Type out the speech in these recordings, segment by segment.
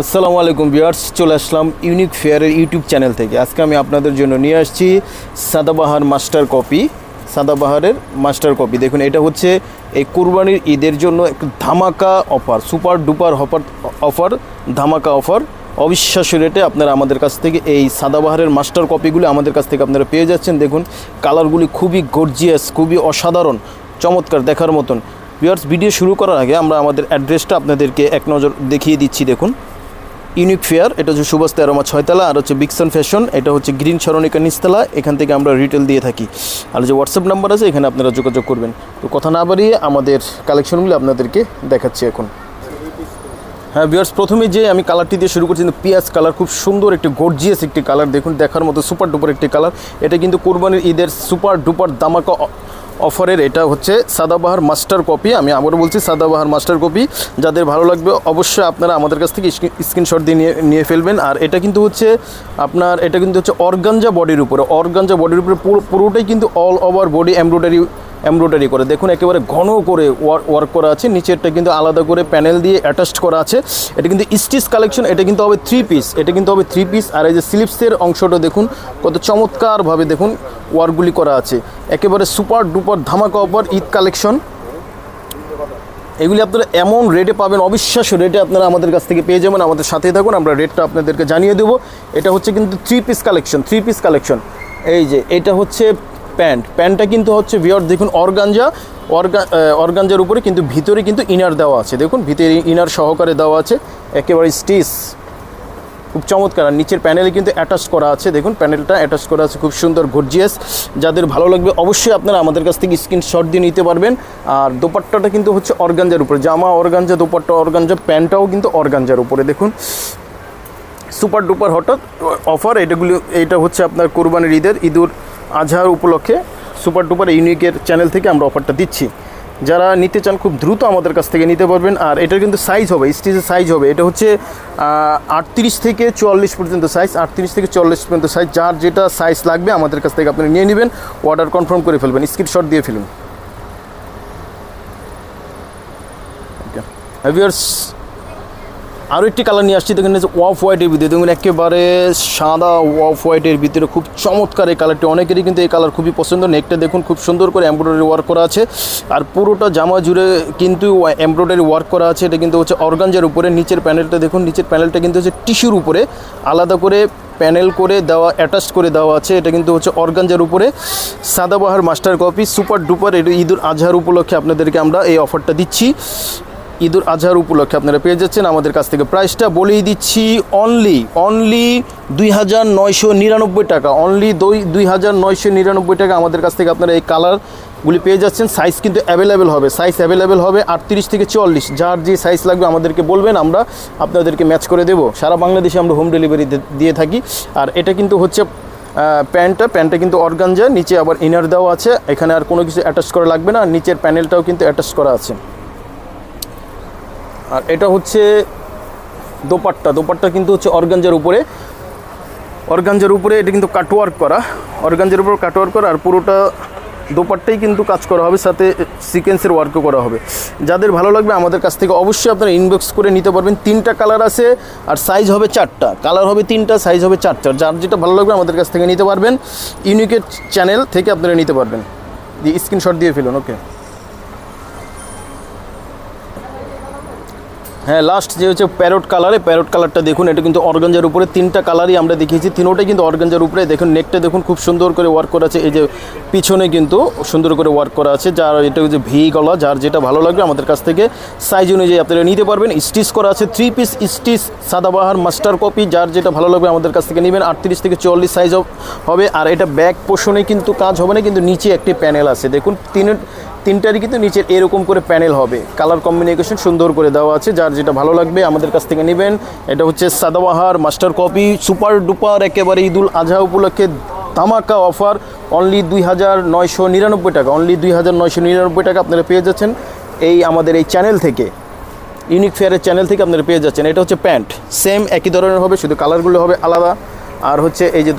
আসসালামু আলাইকুম ভিউয়ার্স, চলে আসলাম ইউনিক ফেয়ারের ইউটিউব চ্যানেল থেকে। আজকে আমি আপনাদের জন্য নিয়ে আসছি সাদাবাহার সাদাবাহারের মাস্টার কপি। দেখুন, এটা হচ্ছে এই কুরবানির ঈদের জন্য একটু ধামাকা অফার, সুপার ডুপার অফার, ধামাকা অফার। অবিশ্বাস্য রেটে আপনারা আমাদের কাছ থেকে এই সাদাবাহারের মাস্টার কপিগুলি আমাদের কাছ থেকে আপনারা পেয়ে যাচ্ছেন। দেখুন, কালারগুলি খুবই গর্জিয়াস, খুবই অসাধারণ, চমৎকার, দেখার মতন। ভিউয়ার্স, ভিডিও শুরু করার আগে আমরা আমাদের অ্যাড্রেসটা আপনাদেরকে এক নজর দেখিয়ে দিচ্ছি। দেখুন, ইউনিক ফেয়ার, এটা হচ্ছে সুভাষ 13 6তলা, আর হচ্ছে বিকসন ফ্যাশন, এটা হচ্ছে গ্রিন সরণিকা নিচতলা। এখান থেকে আমরা রিটেল দিয়ে থাকি। আর যে হোয়াটসঅ্যাপ নাম্বার আছে, এখানে আপনারা যোগাযোগ করবেন। তো কথা না বাড়িয়ে আমাদের কালেকশনগুলো আপনাদেরকে দেখাচ্ছি এখন। হ্যাঁ ভিউয়ার্স, প্রথমে যে আমি কালারটি দিয়ে শুরু করছি, কিন্তু পিঁয়াজ কালার, খুব সুন্দর একটি গর্জিয়াস একটি কালার। দেখুন, দেখার মতো সুপার ডুপার একটি কালার। এটা কিন্তু কুরবানির ঈদের সুপার ডুপার ধামাকা অফারের এটা হচ্ছে সাদাবাহার মাস্টার কপি। আমি আবারও বলছি, সাদাবাহার মাস্টার কপি। যাদের ভালো লাগবে অবশ্যই আপনারা আমাদের কাছ থেকে স্ক্রিনশট দিয়ে নিয়ে ফেলবেন। আর এটা কিন্তু হচ্ছে অর্গানজা বডির উপরে, পুরোটাই কিন্তু অল ওভার বডি এমব্রয়ডারি করে। দেখুন, একেবারে ঘন করে ওয়ার্ক করা আছে। নিচেরটা কিন্তু আলাদা করে প্যানেল দিয়ে অ্যাটাচড করা আছে। এটা কিন্তু স্টিচ কালেকশন, এটা কিন্তু হবে থ্রি পিস। আর এই যে স্লিপসের অংশটা দেখুন কত চমৎকারভাবে দেখুন ওয়ার্কগুলি করা আছে। একেবারে সুপার ডুপার ধামাকা অফার ঈদ কালেকশন। এগুলি আপনারা এমন রেটে পাবেন, অবিশ্বাস্য রেটে আপনারা আমাদের কাছ থেকে পেয়ে যাবেন। আমাদের সাথেই থাকুন, আমরা রেটটা আপনাদেরকে জানিয়ে দেবো। এটা হচ্ছে কিন্তু থ্রি পিস কালেকশন। এই যে এটা হচ্ছে প্যান্টটা কিন্তু হচ্ছে ভিউয়ার্স দেখুন অর্গানজার উপরে, কিন্তু ভিতরে কিন্তু ইনার দেওয়া আছে। দেখুন, ভিতরে ইনার সহকারে দেওয়া আছে, একেবারে স্টিচ, খুব চমৎকার। আর নিচের প্যানেলে কিন্তু অ্যাটাচ করা আছে। দেখুন, প্যানেলটা অ্যাটাচ করা আছে, খুব সুন্দর গর্জিয়াস। যাদের ভালো লাগবে অবশ্যই আপনারা আমাদের কাছ থেকে স্ক্রিনশট দিয়ে নিতে পারবেন। আর দোপাট্টাটা কিন্তু হচ্ছে অর্গানজার উপরে, জামা অর্গানজা, দোপাট্টা অর্গানজা, প্যান্টটাও কিন্তু অর্গানজার উপরে। দেখুন, সুপার ডুপার হঠাৎ অফার। এটা হচ্ছে আপনার কুরবানির ঈদুল আজহার উপলক্ষে সুপার ডুপার ইউনিকের চ্যানেল থেকে আমরা অফারটা দিচ্ছি। যারা নিতে চান খুব দ্রুত আমাদের কাছ থেকে নিতে পারবেন। আর এটার কিন্তু সাইজ হবে, স্টিচের সাইজ হবে। এটা হচ্ছে 38 থেকে 44 পর্যন্ত সাইজ, 38 থেকে 44 পর্যন্ত সাইজ। যার যেটা সাইজ লাগবে আমাদের কাছ থেকে আপনি নিয়ে নেবেন, অর্ডার কনফার্ম করে ফেলবেন, স্ক্রিনশট দিয়ে ফেলুন। ওকে ভিউয়ার্স, আরও একটি কালার নিয়ে আসছি। দেখুন, অফ হোয়াইটের ভিতরে, দেখুন একেবারে সাদা অফ হোয়াইটের ভিতরে, খুব চমৎকার এই কালারটি। অনেকেরই কিন্তু এই কালার খুবই পছন্দ। নেকটা দেখুন খুব সুন্দর করে এমব্রয়ডারি ওয়ার্ক করা আছে। আর পুরোটা জামা জুড়ে কিন্তু এমব্রয়ডারি ওয়ার্ক করা আছে। এটা কিন্তু হচ্ছে অর্গানজার উপরে। নিচের প্যানেলটা দেখুন, নিচের প্যানেলটা কিন্তু হচ্ছে টিস্যুর উপরে আলাদা করে প্যানেল করে দেওয়া, অ্যাটাচ করে দেওয়া আছে। এটা কিন্তু হচ্ছে অর্গানজার উপরে Sadabahar master copy super duper. এটা ঈদুল আজহার উপলক্ষে আপনাদেরকে আমরা এই অফারটা দিচ্ছি। ঈদুল আজহার উপলক্ষে আপনারা পেয়ে যাচ্ছেন আমাদের কাছ থেকে। প্রাইসটা বলেই দিচ্ছি, অনলি 2999 টাকা, অনলি 2999 টাকা। আমাদের কাছ থেকে আপনারা এই কালারগুলি পেয়ে যাচ্ছেন। সাইজ কিন্তু অ্যাভেলেবেল হবে 38 থেকে 44। যার যে সাইজ লাগবে আমাদেরকে বলবেন, আমরা আপনাদেরকে ম্যাচ করে দেবো। সারা বাংলাদেশে আমরা হোম ডেলিভারি দিয়ে থাকি। আর এটা কিন্তু হচ্ছে প্যান্টটা কিন্তু অর্গানজা, নিচে আবার ইনার দেওয়া আছে। এখানে আর কোনো কিছু অ্যাটাচ করা লাগবে না। নিচের প্যানেলটাও কিন্তু অ্যাটাচ করা আছে। আর এটা হচ্ছে দোপাট্টা কিন্তু হচ্ছে অর্গানজার উপরে। এটা কিন্তু কাটওয়ার্ক করা, অর্গানজার উপর কাটওয়ার্ক করা। আর পুরোটা দোপাট্টাই কিন্তু কাজ করা হবে, সাথে সিকোয়েন্সের ওয়ার্কও করা হবে। যাদের ভালো লাগবে আমাদের কাছ থেকে অবশ্যই আপনারা ইনবক্স করে নিতে পারবেন। 3টা কালার আছে, আর সাইজ হবে 4টা। কালার হবে 3টা, সাইজ হবে 4টা। যার যেটা ভালো লাগবে আমাদের কাছ থেকে নিতে পারবেন। ইউনিকের চ্যানেল থেকে আপনারা নিতে পারবেন। স্ক্রিনশট দিয়ে ফেলুন। ওকে, হ্যাঁ, লাস্ট যে হচ্ছে প্যারট কালারটা দেখুন। এটা কিন্তু অর্গানজার উপরে। 3টা কালারই আমরা দেখিয়েছি, 3টাই কিন্তু অর্গানজার উপরে। দেখুন, নেকটা দেখুন খুব সুন্দর করে ওয়ার্ক করা আছে। এই যে পিছনে কিন্তু সুন্দর করে ওয়ার্ক করা আছে। যার এটা হচ্ছে ভি গলা। যার যেটা ভালো লাগবে আমাদের কাছ থেকে সাইজ অনুযায়ী আপনারা নিতে পারবেন। স্টিচ করা আছে, 3 piece stitch Sadabahar master copy. যার যেটা ভালো লাগবে আমাদের কাছ থেকে নেবেন। 38 থেকে 44 সাইজ হবে। আর এটা ব্যাক পোর্শনে কিন্তু কাজ হবে না, কিন্তু নিচে একটি প্যানেল আছে। দেখুন, তিনটারই কিন্তু নিচের এরকম করে প্যানেল হবে। কালার কম্বিনেশন সুন্দর করে দেওয়া আছে। যার যেটা ভালো লাগবে আমাদের কাছ থেকে নেবেন। এটা হচ্ছে Sadabahar master copy super duper, একেবারে ঈদুল আজহা উপলক্ষে ধামাকা অফার। অনলি 2999 টাকা, অনলি 2999 টাকা আপনারা পেয়ে যাচ্ছেন এই আমাদের এই চ্যানেল থেকে, ইউনিক ফেয়ারের চ্যানেল থেকে আপনারা পেয়ে যাচ্ছেন। এটা হচ্ছে প্যান্ট, সেম একই ধরনের হবে, শুধু কালারগুলো হবে আলাদা। আর হচ্ছে এই যে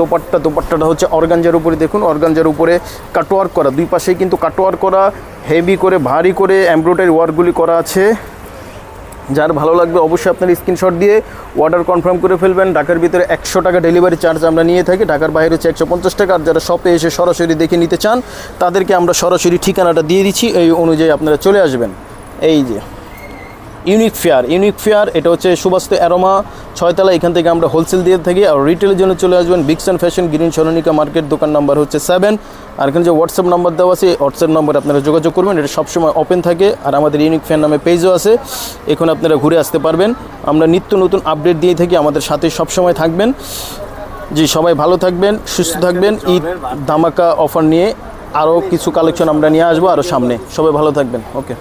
দোপাট্টাটা হচ্ছে অর্গানজার উপরে। দেখুন, অর্গানজার উপরে কাটওয়ার্ক করা, দুই পাশেই কিন্তু কাটওয়ার্ক করা, হেভি করে ভারী করে এমব্রয়ডারি ওয়ার্কগুলি করা আছে। যার ভালো লাগবে অবশ্যই আপনার স্ক্রিনশট দিয়ে অর্ডার কনফার্ম করে ফেলবেন। ঢাকার ভিতরে 100 টাকা ডেলিভারি চার্জ আমরা নিয়ে থাকি, ঢাকার বাইরে হচ্ছে 150 টাকা। আর যারা শপে এসে সরাসরি দেখে নিতে চান তাদেরকে আমরা সরাসরি ঠিকানাটা দিয়ে দিচ্ছি, এই অনুযায়ী আপনারা চলে আসবেন। এই যে ইউনিক ফেয়ার, এটা হচ্ছে সুবাস্তু অ্যারোমা 6 তলা, এখান থেকে আমরা হোলসেল দিয়ে থাকি। আর রিটেলের জন্য চলে আসবেন বিগসান ফ্যাশন, গ্রিন সরণিকা মার্কেট, দোকান নাম্বার হচ্ছে 7। আর এখানে যে হোয়াটসঅ্যাপ নাম্বার দেওয়া আছে, হোয়াটসঅ্যাপ নাম্বারে আপনারা যোগাযোগ করবেন, এটা সবসময় ওপেন থাকে। আর আমাদের ইউনিক ফেয়ার নামে পেজও আছে, এখন আপনারা ঘুরে আসতে পারবেন। আমরা নিত্য নতুন আপডেট দিয়ে থাকি, আমাদের সাথে সবসময় থাকবেন। জি, সবাই ভালো থাকবেন, সুস্থ থাকবেন। ঈদ ধামাকা অফার নিয়ে আরও কিছু কালেকশন আমরা নিয়ে আসবো আরও সামনে। সবাই ভালো থাকবেন, ওকে।